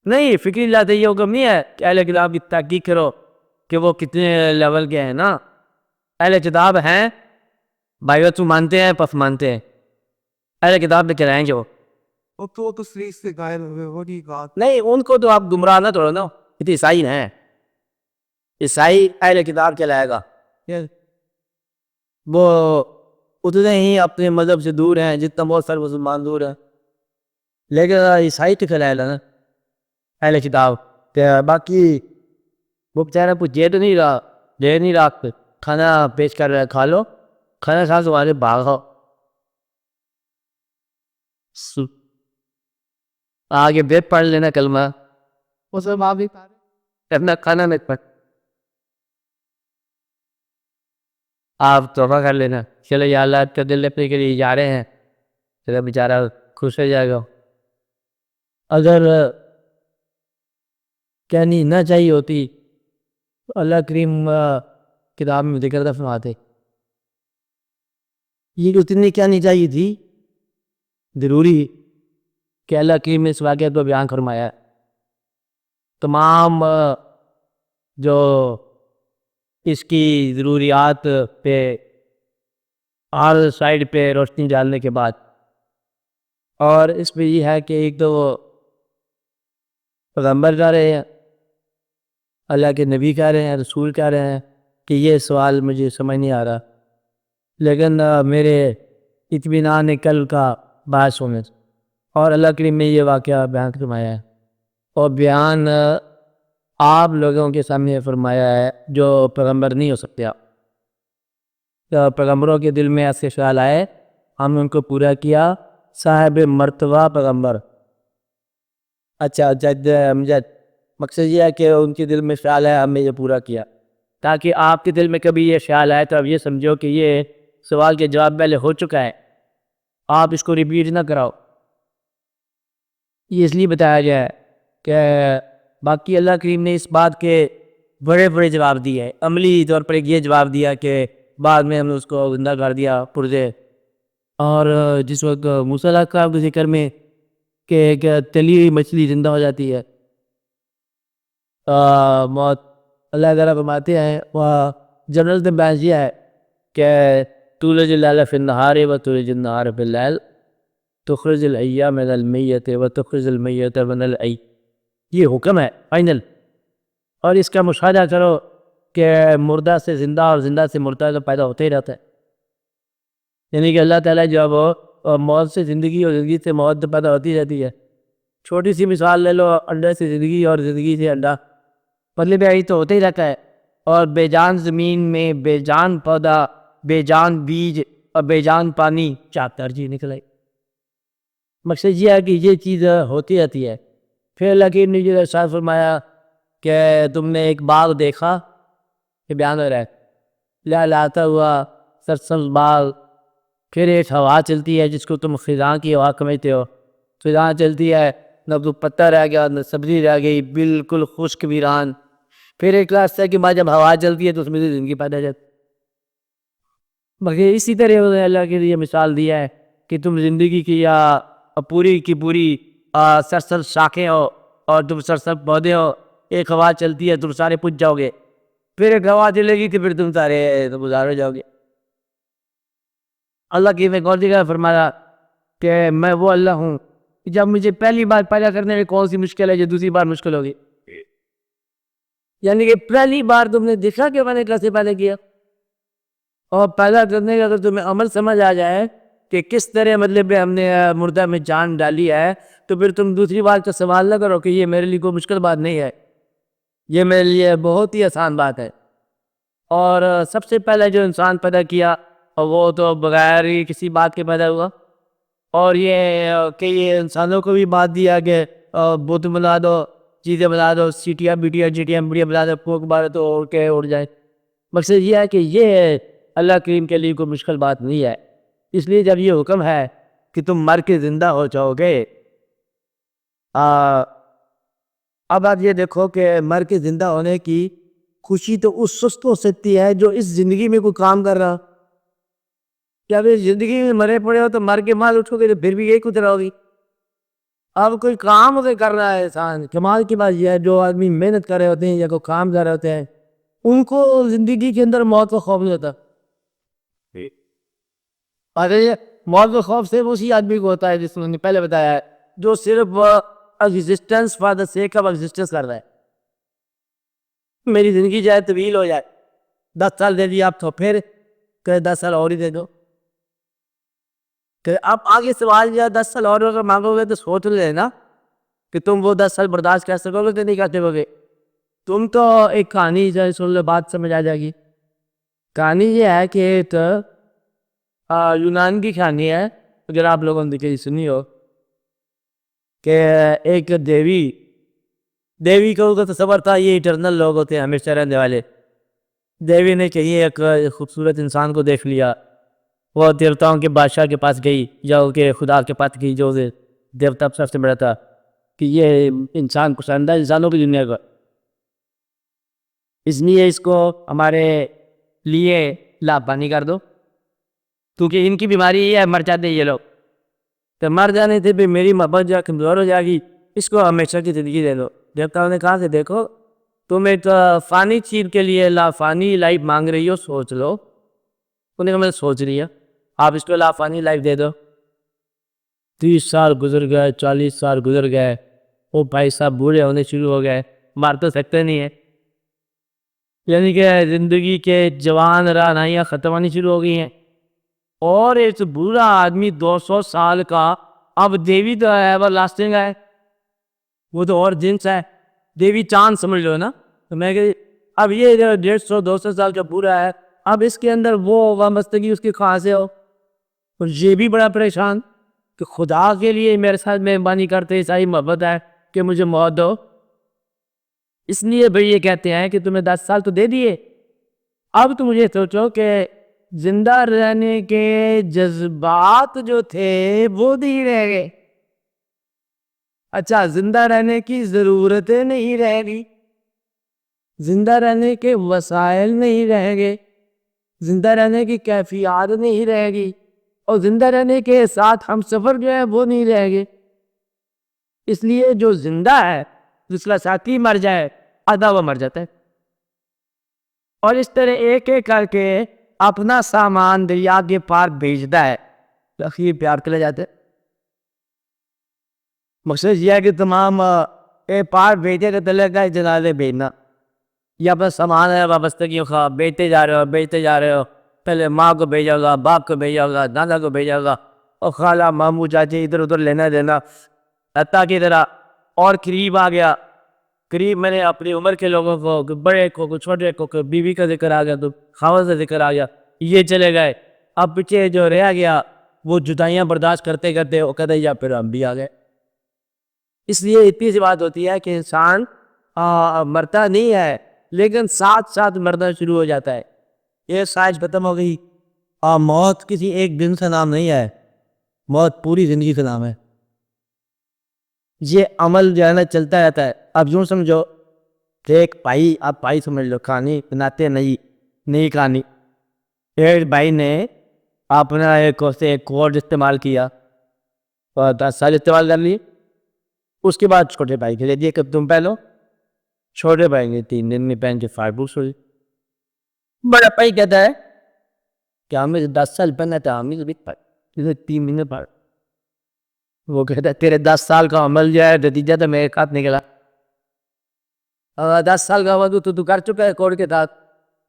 نہیں، فکری اللہ یہ حکم نہیں ہے کہ اہل کتاب کی تحقیق کرو کہ وہ کتنے لیول کے ہیں نا. اہل کتاب ہیں بھائی، تو مانتے ہیں پس مانتے ہیں، اہل کتاب لے کے رہیں گے وہ تو سریش سے غائب ہوئے وہ نہیں بات. نہیں. ان کو تو آپ گمراہ نہ توڑو نا، یہ تو عیسائی ہیں. عیسائی اہل کتاب کہلائے گا. وہ اتنے ہی اپنے مذہب سے دور ہیں جتنا بہت سارے مسلمان دور ہیں، لیکن عیسائی تو کہلائے گا نا اہل کتاب. باقی وہ بیچارہ کچھ دے تو نہیں رہا، دے نہیں رہا، کھانا پیش کر رہا ہے، کھا لو، کھانا کھا تمہارے بھاگو آگے بیت پڑھ لینا کلمہ، وہ سب آپ بھی کرنا کھانا میں پڑھ، آپ توبہ کر لینا. چلو یا اللہ تو دل اپنے کے لیے جا رہے ہیں، چلو بیچارہ خوش ہو جائے گا. اگر کہنی نہ چاہیے ہوتی تو اللہ کریم کتاب میں ذکر دفع فرماتے. یہ اتنی کہنی چاہیے تھی ضروری کہ اللہ کریم نے اس واقعہ کو بیان فرمایا. تمام جو اس کی ضروریات پہ ہر سائڈ پہ روشنی ڈالنے کے بعد، اور اس میں یہ ہے کہ ایک تو وہ پیغمبر کہہ رہے ہیں، اللہ کے نبی کہہ رہے ہیں، رسول کہہ رہے ہیں کہ یہ سوال مجھے سمجھ نہیں آ رہا، لیکن میرے اطمینان قلب کا باعث ہونے، اور اللہ کریم نے یہ واقعہ بیان فرمایا ہے، اور بیان آپ لوگوں کے سامنے فرمایا ہے جو پیغمبر نہیں ہو سکتے. پیغمبروں کے دل میں ایسے خیال آئے، ہم نے ان کو پورا کیا. صاحب مرتبہ پیغمبر، اچھا جد امجد، مقصد یہ ہے کہ ان کے دل میں خیال ہے، ہم نے یہ پورا کیا، تاکہ آپ کے دل میں کبھی یہ خیال آئے تو آپ یہ سمجھو کہ یہ سوال کے جواب پہلے ہو چکا ہے، آپ اس کو ریپیٹ نہ کراؤ. یہ اس لیے بتایا گیا ہے کہ باقی اللہ کریم نے اس بات کے بڑے بڑے جواب دیے ہیں. عملی طور پر یہ جواب دیا کہ بعد میں ہم نے اس کو زندہ کر دیا پرزے. اور جس وقت موسیٰ علیہ السلام کے ذکر میں کہ تلی ہوئی مچھلی زندہ ہو جاتی ہے، موت اللہ تعالیٰ فرماتے ہیں، وہ جنرل نے بیان کیا ہے کہ تولج اللیل فی النہار و تولج النہار فی اللیل، تخرج الحی من المیت و تخرج المیت من الحی. یہ حکم ہے فائنل. اور اس کا مشاہدہ کرو کہ مردہ سے زندہ اور زندہ سے مردہ تو پیدا ہوتے ہی رہتا ہے. یعنی کہ اللہ تعالیٰ جب موت سے زندگی اور زندگی سے موت پیدا ہوتی رہتی ہے. چھوٹی سی مثال لے لو، انڈے سے زندگی اور زندگی سے انڈا، مطلب یہی تو ہوتے ہی رہتا ہے. اور بے جان زمین میں بے جان پودا، بے جان بیج اور بے جان پانی، کیا ترجیح نکلے. مقصد یہ ہے کہ یہ چیز ہوتی رہتی ہے. پھر اللہ کی نے جو ارشاد فرمایا کہ تم نے ایک باغ دیکھا، کہ بیان ہو رہا ہے، لہلاتا ہوا سرسبز باغ، پھر ایک ہوا چلتی ہے جس کو تم خزاں کی ہوا سمجھتے ہو، خزاں چلتی ہے، نہ تو پتہ رہ گیا نہ سبزی رہ گئی، بالکل خشک ویران. پھر ایک راستہ ہے کہ بعد جب ہوا چلتی ہے تو اس میں سے زندگی پیدا جاتی. مگر اسی طرح اللہ کے لیے مثال دیا ہے کہ تم زندگی کی یا پوری کی پوری سرسبز شاخیں ہو اور تم سرسبز پودے ہو، ایک ہوا چلتی ہے تم سارے پج جاؤ گے، پھر ایک ہوا چلے گی کہ پھر تم سارے گزار ہو جاؤ گے. اللہ کی ایک اور جگہ فرمایا کہ میں وہ اللہ ہوں، جب مجھے پہلی بار پیدا کرنے میں کون سی مشکل ہے جو دوسری بار مشکل ہوگی. یعنی کہ پہلی بار تم نے دیکھا کہ میں نے کیسے پیدا کیا، اور پیدا کرنے کا اگر تمہیں عمل سمجھ آ جائے کہ کس طرح مطلب ہم نے مردہ میں جان ڈالی ہے، تو پھر تم دوسری بار کا سوال نہ کرو کہ یہ میرے لیے کوئی مشکل بات نہیں ہے، یہ میرے لیے بہت ہی آسان بات ہے. اور سب سے پہلے جو انسان پیدا کیا وہ تو بغیر ہی کسی بات کے پیدا ہوا. اور یہ کہ یہ انسانوں کو بھی بات دیا کہ بت بنا دو، چیزیں بنا دو، سیٹیاں بیٹیاں چیٹیاں بڑیاں بنا دو، پھونک مارے تو اڑ کے اڑ جائے. مقصد یہ ہے کہ یہ اللہ کریم کے لیے کوئی مشکل بات نہیں ہے. اس لیے جب یہ حکم ہے کہ تم مر کے زندہ ہو جاؤ گے، اب آپ یہ دیکھو کہ مر کے زندہ ہونے کی خوشی تو اس سست ہو سکتی ہے جو اس زندگی میں کوئی کام کر رہا. کیا زندگی میں مرے پڑے ہو تو مر کے مال اٹھو گے تو پھر بھی یہی کچھ رہو گی. اب کوئی کام اگر کر رہا ہے انسان، کمال کی بات یہ ہے جو آدمی محنت کر رہے ہوتے ہیں یا کوئی کام کر رہے ہوتے ہیں ان کو زندگی کے اندر موت کا خوف نہیں ہوتا. اور یہ موت کا خوف صرف اسی آدمی کو ہوتا ہے جس نے پہلے بتایا ہے، جو صرف existence for the sake of existence کر رہا ہے. میری زندگی جائے طویل ہو جائے، 10 سال دے دی آپ تو پھر کہ 10 سال اور ہی دے دو. کہ آپ آگے سوال یا 10 سال اور اگر مانگو گے تو سوچ لے نا کہ تم وہ 10 سال برداشت کر سکو گے کہ نہیں کر سکو گے. تم تو ایک کہانی سن لو، بات سمجھ آ جائے گی. کہانی یہ ہے کہ ایک یونان کی کہانی ہے، اگر آپ لوگوں نے کہیں سنی ہو، کہ ایک دیوی کا تصور تھا یہ ایٹرنل لوگ ہوتے ہیں، ہمیشہ رہنے والے. دیوی نے کہیں ایک خوبصورت انسان کو دیکھ لیا، وہ دیوتاؤں کے بادشاہ کے پاس گئی یا ان کے خدا کے پاس گئی جو دیوتا سب سے بڑا تھا، کہ یہ انسان پسند ہے انسانوں کی دنیا کا، اس لیے اس کو ہمارے لیے لابانی کر دو، کیونکہ ان کی بیماری یہ ہے مر جاتے یہ لوگ، تو مر جانے سے بھی میری محبت جو کمزور ہو جائے گی، اس کو ہمیشہ کی زندگی دے دو. دیوتاؤں نے کہا کہ دیکھو تم ایک فانی چیز کے لیے لافانی لائف مانگ رہی ہو، سوچ لو. انہوں نے کہا میں سوچ رہی ہوں، آپ اس کو لافانی لائف دے دو. 30 سال گزر گئے، 40 سال گزر گئے، وہ بھائی صاحب بوڑھے ہونے شروع ہو گئے، مار تو سکتے نہیں ہیں، یعنی کہ زندگی کے جوان رہنائیاں ختم ہونی شروع ہو گئی ہیں. اور ایک بوڑھا آدمی 200 سال کا، اب دیوی تو ہے وہ لاسٹنگ ہے، وہ تو اور جنس ہے، دیوی چاند سمجھ لو نا. تو میں کہ اب یہ 150-200 سال کا بوڑھا ہے، اب اس کے اندر وہ وابستگی اس کی کہاں سے ہو. اور یہ بھی بڑا پریشان کہ خدا کے لیے میرے ساتھ مہربانی کرتے ایسا محبت ہے کہ مجھے موت دو. اس لیے بھئی یہ کہتے ہیں کہ تمہیں 10 سال تو دے دیے، اب تم مجھے سوچو کہ زندہ رہنے کے جذبات جو تھے وہ نہیں رہ گئے. اچھا، زندہ رہنے کی ضرورتیں نہیں رہ گئی، زندہ رہنے کے وسائل نہیں رہ گئے، زندہ رہنے کی کیفیات نہیں رہ گئی، اور زندہ رہنے کے ساتھ ہم سفر جو ہے وہ نہیں رہ گئے. اس لیے جو زندہ ہے جس کا ساتھی مر جائے آدھا وہ مر جاتا ہے. اور اس طرح ایک ایک کر کے اپنا سامان دریا کے پار بھیجتا ہے، اخیر پیار کے لے جاتے. مقصد یہ ہے کہ تمام پار بھیجے کے تلے کا جنازے بھیجنا، یا اپنا سامان ہے وابستگیوں کا بیچتے جا رہے ہو. پہلے ماں کو بھیجا ہوگا، باپ کو بھیجا ہوگا، دادا کو بھیجا ہوگا، اور خالہ ماموں چاچے ادھر ادھر لینا دینا، حتیٰ کی طرح اور قریب آ گیا. قریب میں نے اپنی عمر کے لوگوں کو، بڑے کو، چھوٹے کو، بیوی کا ذکر آ گیا تو خاوند کا ذکر آ گیا، یہ چلے گئے. اب پیچھے جو رہ گیا وہ جدائیاں برداشت کرتے کرتے وہ کہتے یا پھر ہم بھی آ گئے. اس لیے اتنی سی بات ہوتی ہے کہ انسان مرتا نہیں ہے لیکن ساتھ ساتھ مرنا شروع ہو جاتا ہے. یہ سائنس ختم ہو گئی. موت کسی ایک دن کا نام نہیں ہے، موت پوری زندگی کا نام ہے. یہ عمل جو ہے نا چلتا رہتا ہے. اب یوں سمجھو کہ ایک بھائی، آپ بھائی سمجھ لو، کہانی بناتے نئی کہانی. ایک بھائی نے اپنا ایک کوڈ استعمال کیا اور 10 سال استعمال کر لی. اس کے بعد چھوٹے بھائی کے دے کہ تم پہنو. چھوٹے بھائی نے 3 دن میں پہن کے فائربوس ہوئی. بڑا بھائی کہتا ہے کہ ہمیں 10 سال پہنا تھا، ہمیں 3 مہینے پڑ. وہ کہتا ہے تیرے 10 سال کا عمل جو ہے نتیجہ تو میرے ساتھ نکلا. 10 سال کا عمل تو کر چکا ہے کوڈ کے ساتھ.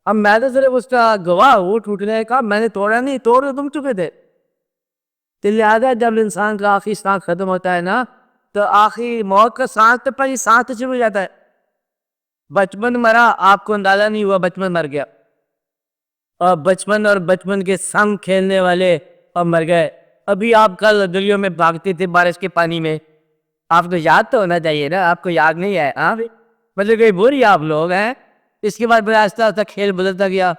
اب میں تو صرف اس کا گواہ ہوں ٹوٹنے کا، میں نے توڑا نہیں، توڑ تم چکے تھے. تو لہٰذا جب انسان کا آخری سانس ختم ہوتا ہے نا تو آخری موت کا سانس تو پہلے سانس تو شروع ہو جاتا ہے. بچپن مرا، آپ کو اندازہ نہیں ہوا بچپن مر گیا، اور بچپن کے سنگ کھیلنے والے اب مر گئے. ابھی آپ کل گلیوں میں بھاگتے تھے بارش کے پانی میں، آپ کو یاد تو ہونا چاہیے نا، آپ کو یاد نہیں ہے. مطلب کہ بوری آپ لوگ ہیں. اس کے بعد آہستہ آہستہ کھیل بدلتا گیا،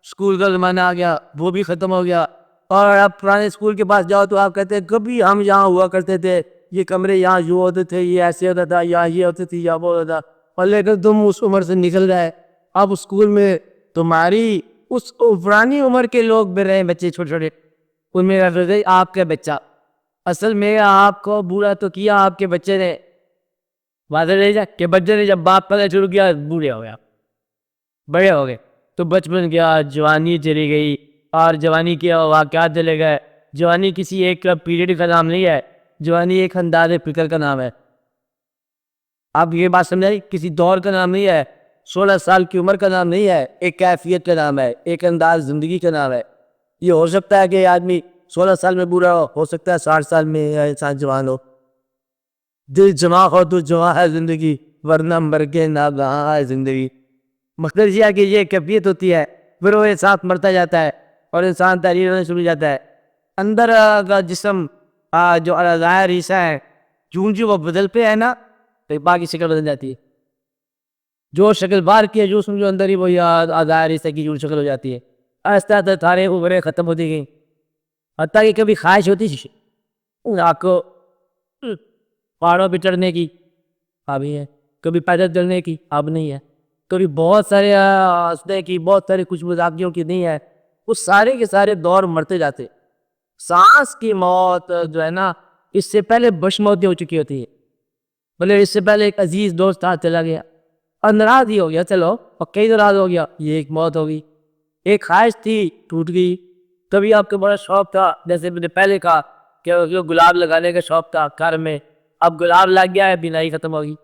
اسکول کا زمانہ آ گیا، وہ بھی ختم ہو گیا. اور اب پرانے اسکول کے پاس جاؤ تو آپ کہتے ہیں کبھی ہم یہاں ہوا کرتے تھے، یہ کمرے یہاں یوں ہوتے تھے، یہ ایسے ہوتا تھا، یا یہ ہوتی تھی، یا وہ ہوتا تھا. اور لیکن تم اس عمر سے نکل رہے. اب اسکول میں تمہاری اس پرانی عمر کے لوگ بھی رہے، بچے چھوٹے چھوٹے، ان میں آپ کا بچہ اصل میں آپ کو برا تو کیا آپ کے بچے نے، واضح نہیں جا کہ بچے نے جب باپ پہلے شروع کیا بوڑھے ہو گیا، بڑے ہو گئے، تو بچپن گیا، جوانی چلی گئی، اور جوانی کے واقعات چلے گئے. جوانی کسی ایک پیریڈ کا نام نہیں ہے، جوانی ایک انداز فکر کا نام ہے. آپ یہ بات سمجھائی، کسی دور کا نام نہیں ہے، 16 سال کی عمر کا نام نہیں ہے، ایک کیفیت کا نام ہے، ایک انداز زندگی کا نام ہے. یہ ہو سکتا ہے کہ آدمی 16 سال میں برا ہو سکتا ہے 60 سال میں انسان جوان ہو. دل جمع ہو تو جمع ہے زندگی، ورنہ مر کے نہ کہاں ہے زندگی. مقصد یہ ہے کہ یہ کیفیت ہوتی ہے، پھر وہ ساتھ مرتا جاتا ہے اور انسان تحریر ہونے شروع جاتا ہے. اندر کا جسم جو ظاہر حصہ ہے، چون جو وہ بدلتے ہیں نا تو باقی شکل بدل جاتی ہے. جو شکل باہر کی ہے جو سمجھو اندر ہی وہی ظاہر حصہ کی جو شکل ہو جاتی ہے. آہستہ آہستہ تھارے عمریں ختم ہوتی گئی، حتیٰ کہ کبھی خواہش ہوتی آپ کو پہاڑوں پہ چڑھنے کی، ابھی ہے. کبھی پیدل چلنے کی، اب نہیں ہے. کبھی بہت سارے ہنسنے کی، بہت سارے خوش مزاقیوں کی، نہیں ہے. وہ سارے کے سارے دور مرتے جاتے. سانس کی موت جو ہے نا، اس سے پہلے بش موتیں ہو چکی ہوتی ہے. بولے اس سے پہلے ایک عزیز دوست ہاتھ چلا گیا اور ناراض ہی ہو گیا، چلو اور کئی ناراض ہو گیا، یہ ایک موت ہوگی. ایک خواہش تھی ٹوٹ گئی. کبھی آپ کو بڑا شوق تھا، جیسے میں نے پہلے کہا کہ گلاب لگانے کا شوق تھا گھر میں، اب گلاب لگ گیا ہے، بینائی ختم ہوگی.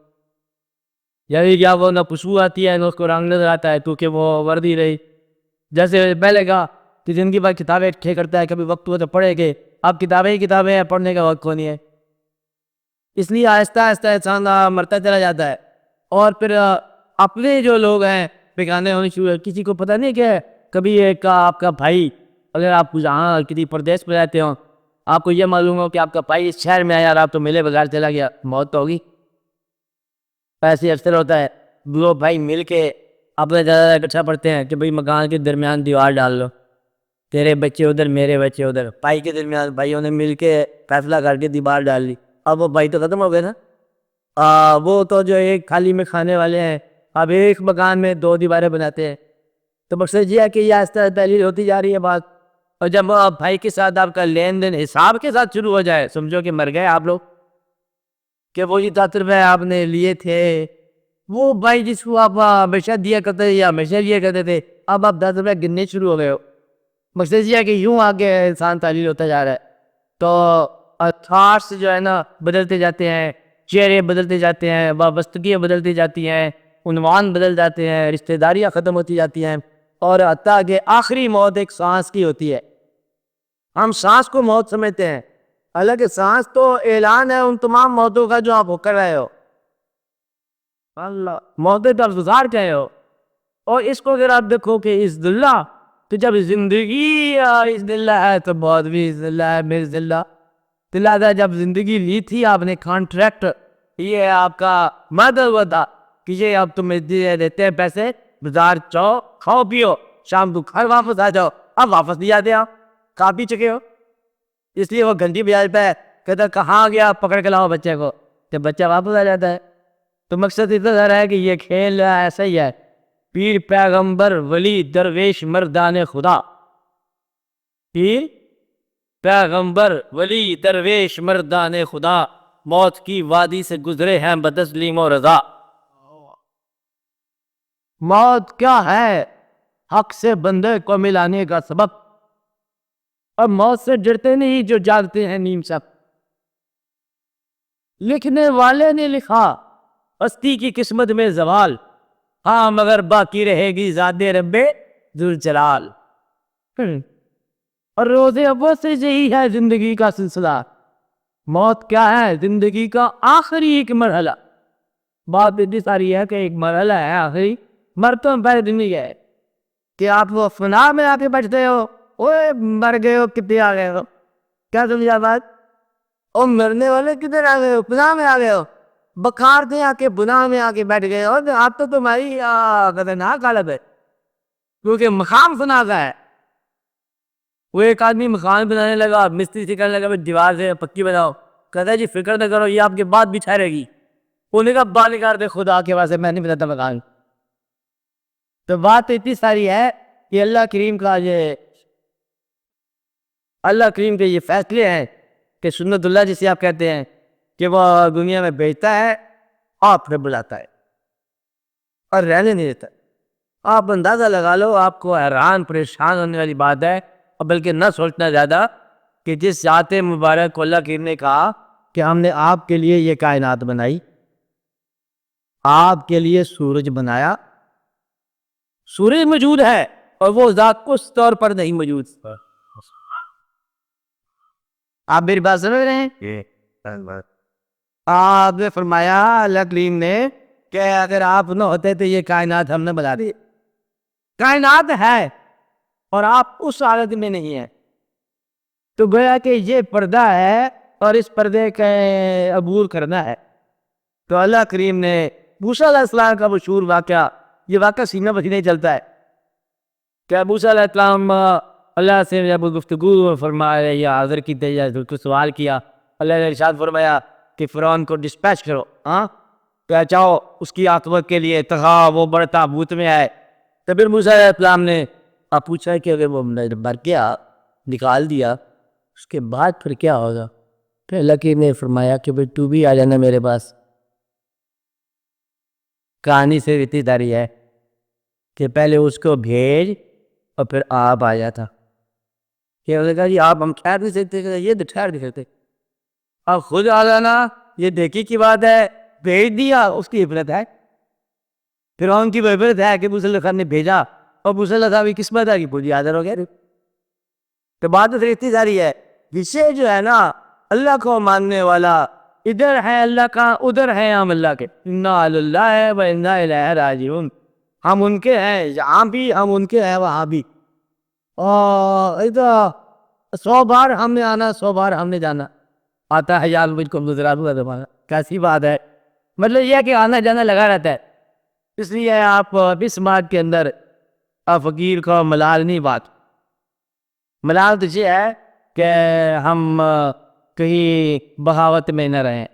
یعنی کیا وہ نہ خوشبو آتی ہے نہ اس کو رنگ نظر آتا ہے، کیونکہ وہ وردی رہی. جیسے پہلے کہا کہ زندگی بھر کتابیں کھے کرتا ہے، کبھی وقت ہوا تو پڑھے گے، اب کتابیں ہی کتابیں ہیں، پڑھنے کا وقت نہیں ہے. اس لیے آہستہ آہستہ انسان مرتا چلا جاتا ہے. اور پھر اپنے جو لوگ ہیں بگانے ہونے شروع، کسی کو پتہ نہیں کہ کبھی ایک آپ کا بھائی، اگر آپ جہاں کسی پردیش میں رہتے ہوں، آپ کو یہ معلوم ہو کہ آپ کا بھائی اس شہر میں آیا اور آپ تو ملے بغیر چلا گیا، موت تو ہوگی. ایسے اکثر ہوتا ہے، دو بھائی مل کے اپنے زیادہ اکٹھا پڑھتے ہیں کہ بھئی مکان کے درمیان دیوار ڈال لو، تیرے بچے ادھر میرے بچے ادھر، بھائی کے درمیان بھائیوں نے مل کے فیصلہ کر کے دیوار ڈال لی. اب وہ بھائی تو ختم ہو گئے نا. وہ تو جو ایک تھالی میں کھانے والے ہیں، اب ایک مکان میں 2 دیواریں بناتے ہیں. تو مقصد یہ ہے کہ یہ آہستہ تحلیل ہوتی جا رہی ہے بات. اور جب بھائی کے ساتھ آپ کا لین دین حساب کے ساتھ شروع ہو جائے، سمجھو کہ مر گئے آپ لوگ. کہ وہ یہ 10 روپے آپ نے لیے تھے، وہ بھائی جس کو آپ ہمیشہ دیا کرتے تھے یا ہمیشہ لیا کرتے تھے، اب آپ 10 روپے گننے شروع ہو گئے ہو. مقصد یہ ہے کہ یوں آگے انسان تعلیل ہوتا جا رہا ہے. تو تھاٹس جو ہے نا بدلتے جاتے ہیں، چہرے بدلتے جاتے ہیں، وابستگیاں بدلتی جاتی ہیں، عنوان بدل جاتے ہیں، رشتہ داریاں ختم ہوتی جاتی ہیں، اور حتیٰ کہ آخری موت ایک سانس کی ہوتی ہے. ہم سانس کو موت سمجھتے ہیں، حالانکہ سانس تو اعلان ہے ان تمام موتوں کا جو آپ ہو کر رہے ہو. اللہ موتیں تو انتظار کہے ہو. اور اس کو اگر آپ دیکھو کہ اس دلہ تو جب زندگی اس دلہ ہے تو موت بھی اس دلہ ہے، مز دلہ. لہٰذا جب زندگی لی تھی آپ نے کانٹریکٹ، یہ آپ کا مدد ہوا تھا کہ یہ اب تمہیں دیتے ہیں پیسے، بازار جاؤ کھاؤ پیو، شام کو گھر واپس آ جاؤ. اب واپس نہیں آتے، آپ کھا پی چکے ہو. اس لیے وہ گھنٹی بجا دیتا ہے، کہتا کہاں گیا، پکڑ کے لاؤ بچے کو. جب بچہ واپس آ جاتا ہے تو مقصد اتنا سارا ہے کہ یہ کھیل ایسا ہی ہے. پیر پیغمبر ولی درویش مردان خدا، پیر پیغمبر ولی درویش مردان خدا، موت کی وادی سے گزرے ہیں بتسلیم و رضا. موت کیا ہے؟ حق سے بندے کو ملانے کا سبب. اور موت سے ڈرتے نہیں جو جاگتے ہیں نیم سب. لکھنے والے نے لکھا ہستی کی قسمت میں زوال، ہاں مگر باقی رہے گی ذات رب ذوالجلال. اور روز اول سے یہی ہے زندگی کا سلسلہ. موت کیا ہے؟ زندگی کا آخری ایک مرحلہ. بات اتنی ساری ہے کہ ایک مرحلہ ہے آخری، مرتوں پہلے دن نہیں ہے کہ آپ وہ فنا میں آ کے بیٹھتے ہو، اوے مر گئے ہو کتنے آ گئے ہو. کیا سمجھا بات؟ او مرنے والے کدھر آ گئے ہو؟ فنا میں آ گئے ہو. بخار دے آ کے بنا میں آ کے بیٹھ گئے ہو. آپ تو تمہاری خطرناک حالت ہے، کیونکہ مقام فنا کا ہے. وہ ایک آدمی مکان بنانے لگا، مستری سے کہنے لگا دیوار سے پکی بناؤ، کہتا ہے جی فکر نہ کرو یہ آپ کے بعد بھی ٹھہرے گی. انہوں نے کہا بات نکال دے خدا کے واسطے، میں نہیں بناتا مکان. تو بات اتنی ساری ہے کہ اللہ کریم کے یہ فیصلے ہیں کہ سنت اللہ جسے آپ کہتے ہیں کہ وہ دنیا میں بھیجتا ہے، آپ پھر بلاتا ہے اور رہنے نہیں دیتا. آپ اندازہ لگا لو، آپ کو حیران پریشان ہونے والی بات ہے، اور بلکہ نہ سوچنا زیادہ کہ جس ذات مبارک کو اللہ کریم نے کہا کہ ہم نے آپ کے لیے یہ کائنات بنائی، آپ کے لیے سورج بنایا. سورج موجود ہے اور وہ ذات اس طور پر نہیں موجود. آپ میری بات سمجھ رہے ہیں؟ آپ نے فرمایا اللہ کریم نے کہ اگر آپ نہ ہوتے تو یہ کائنات ہم نے بنا دی. کائنات ہے اور آپ اس حالت میں نہیں ہیں، تو گویا کہ یہ پردہ ہے اور اس پردے کا عبور کرنا ہے. تو اللہ کریم نے موسیٰ علیہ السلام کا مشہور واقعہ، یہ واقعہ سینہ بہ سینہ چلتا ہے کہ موسیٰ علیہ السلام اللہ سے جب گفتگو فرمایا یا حاضر کی یا کو سوال کیا، اللہ نے ارشاد فرمایا کہ فرعون کو ڈسپیچ کرو، کہ چاہو اس کی عاقبت کے لیے تغا، وہ بڑا تابوت میں آئے. تو پھر موسیٰ علیہ السلام نے آپ پوچھا کہ اگر وہ مر گیا، نکال دیا، اس کے بعد پھر کیا ہوگا؟ پھر اللہ کی نے فرمایا کہ بھئی تو بھی آ جانا میرے پاس. کہانی سے اتنی داری ہے کہ پہلے اس کو بھیج اور پھر آپ آ جاتا. کہ انہوں نے کہا جی آپ ہم ٹھہر نہیں سکتے، یہ تو ٹھہر نہیں سکتے، آپ خود آ جانا، یہ دیکھی کی بات ہے. بھیج دیا، اس کی عبرت ہے، فرعون کی عبرت ہے کہ موسیٰ علیہ السلام نے بھیجا اور موسیٰ علیہ السلام کی قسمت ہے کہ پوری حاضر ہو گیا. تو بات تو اتنی ساری ہے، جسے جو ہے نا اللہ کو ماننے والا ادھر ہے اللہ کا، ادھر ہے ہم اللہ کے. انا للہ و انا الیہ راجعون، ہم ان کے ہیں یہاں بھی، ہم ان کے ہیں وہاں بھی. اور ادھر 100 بار ہم نے آنا، 100 بار ہم نے جانا. آتا ہے یار مجھ کو گزرا ہوا زمانہ، کیسی بات ہے. مطلب یہ ہے کہ آنا جانا لگا رہتا ہے. اس لیے آپ اس بات کے اندر فقیر کو ملال نہیں. بات ملال تو یہ ہے کہ ہم کہیں بغاوت میں نہ رہیں.